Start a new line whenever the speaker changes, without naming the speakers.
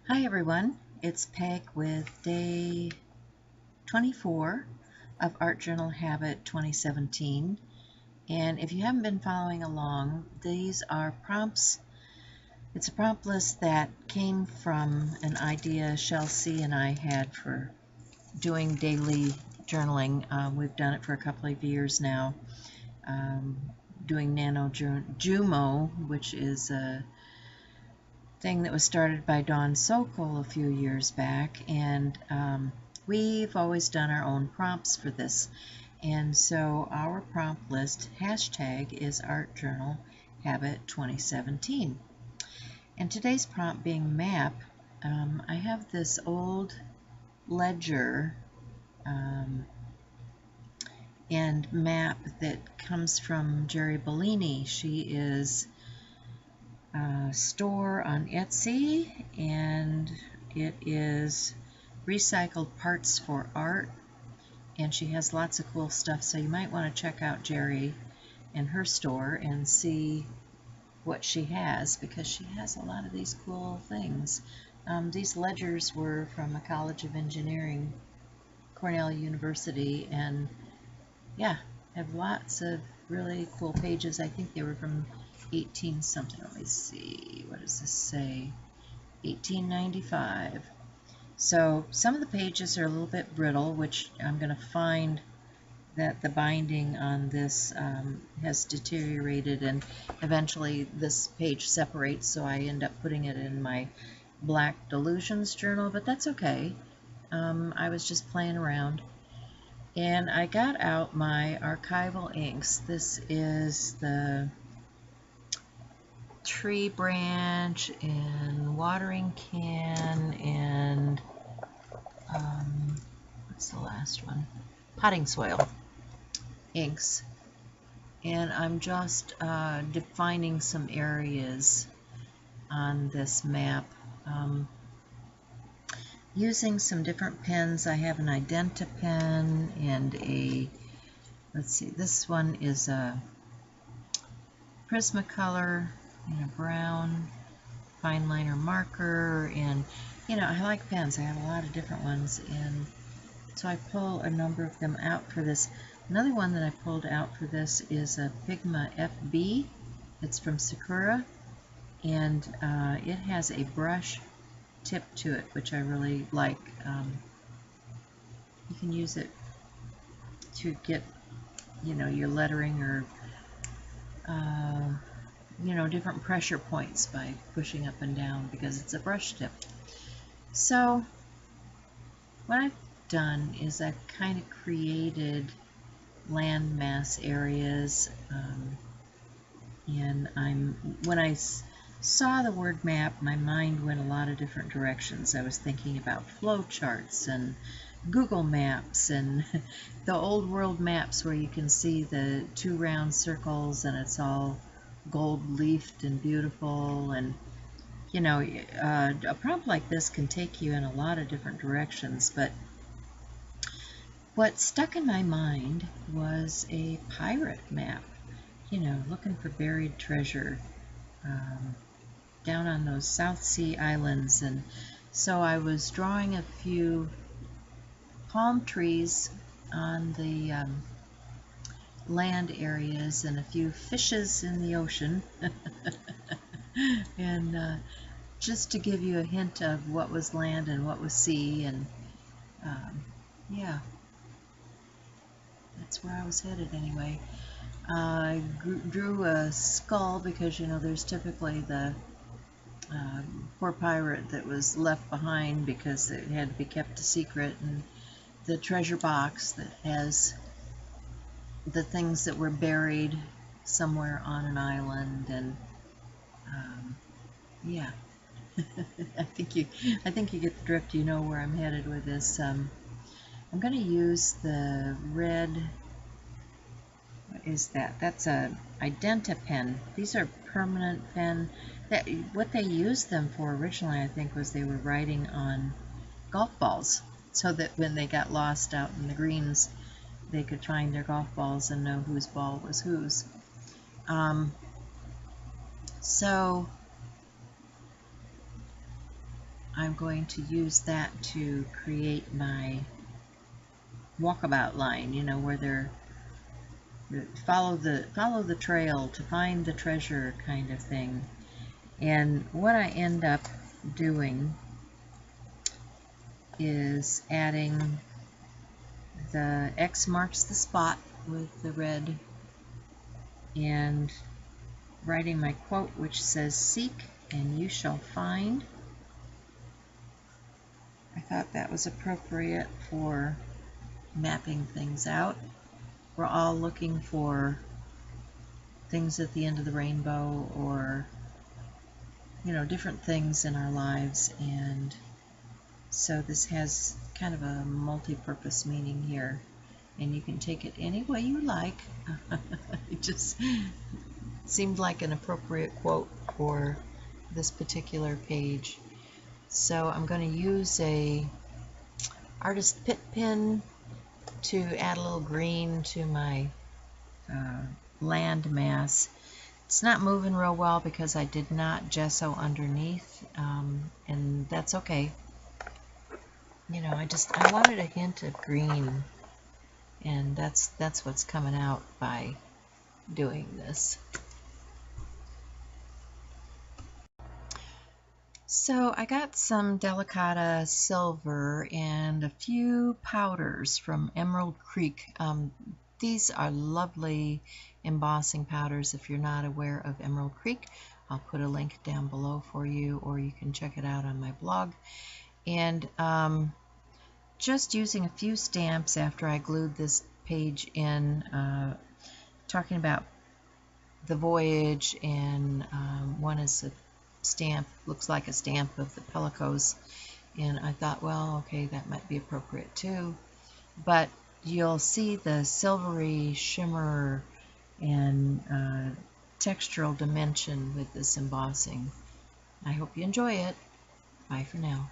Hi everyone, it's Peg with day 24 of Art Journal Habit 2017. And if you haven't been following along, these are prompts. It's a prompt list that came from an idea Chelsea and I had for doing daily journaling. We've done it for a couple of years now, um, doing NaNoJumo, which is a thing that was started by Dawn Sokol a few years back, and we've always done our own prompts for this. And so our prompt list hashtag is Art Journal Habit 2017. And today's prompt being map. I have this old ledger and map that comes from Jerry Bellini. She is store on Etsy, and it is recycled parts for art, and she has lots of cool stuff, so you might want to check out Jerry and her store and see what she has, because she has a lot of these cool things. These ledgers were from a College of Engineering, Cornell University, and yeah, have lots of really cool pages. I think they were from 18 something. Let me see, what does this say? 1895. So some of the pages are a little bit brittle, which I'm going to find that the binding on this has deteriorated, and eventually this page separates, so I end up putting it in my Black Delusions journal, but that's okay. I was just playing around. And I got out my archival inks. This is the tree branch and watering can and what's the last one? Potting soil inks. And I'm just defining some areas on this map. Using some different pens. I have an Identa pen and a, let's see, this one is a Prismacolor and a brown fine liner marker, and I like pens. I have a lot of different ones, and so I pull a number of them out for this. Another one that I pulled out for this is a Pigma FB. It's from Sakura, and it has a brush tip to it, which I really like. You can use it to get, your lettering or, different pressure points by pushing up and down because it's a brush tip. So what I've done is I've kind of created landmass areas, and when I saw the word map, my mind went a lot of different directions. I was thinking about flowcharts and Google Maps and the old world maps where you can see the two round circles and it's all gold leafed and beautiful, and a prompt like this can take you in a lot of different directions, but what stuck in my mind was a pirate map, looking for buried treasure down on those South Sea islands. And so I was drawing a few palm trees on the land areas and a few fishes in the ocean. And just to give you a hint of what was land and what was sea, and yeah, that's where I was headed anyway. I drew a skull because, there's typically the poor pirate that was left behind because it had to be kept a secret, and the treasure box that has the things that were buried somewhere on an island, and yeah. I think you get the drift. You know where I'm headed with this. I'm going to use the red. What is that? That's a Identa pen. These are permanent pen. What they used them for originally, I think, was they were writing on golf balls, so that when they got lost out in the greens, they could find their golf balls and know whose ball was whose. So I'm going to use that to create my walkabout line, you know, where they're follow the trail to find the treasure kind of thing. And what I end up doing is adding the X marks the spot with the red and writing my quote, which says, "Seek and you shall find." I thought that was appropriate for mapping things out. We're all looking for things at the end of the rainbow, or different things in our lives, and so this has kind of a multi-purpose meaning here, and you can take it any way you like. It just seemed like an appropriate quote for this particular page. So I'm going to use a artist pit pen to add a little green to my land mass. It's not moving real well because I did not gesso underneath, and that's okay. I wanted a hint of green, and that's what's coming out by doing this. So I got some Delicata silver and a few powders from Emerald Creek. These are lovely embossing powders. If you're not aware of Emerald Creek, I'll put a link down below for you, or you can check it out on my blog. And just using a few stamps after I glued this page in, talking about the voyage, and one is a stamp, looks like a stamp of the Pellicos, and I thought, well, okay, that might be appropriate too. But you'll see the silvery shimmer and textural dimension with this embossing. I hope you enjoy it. Bye for now.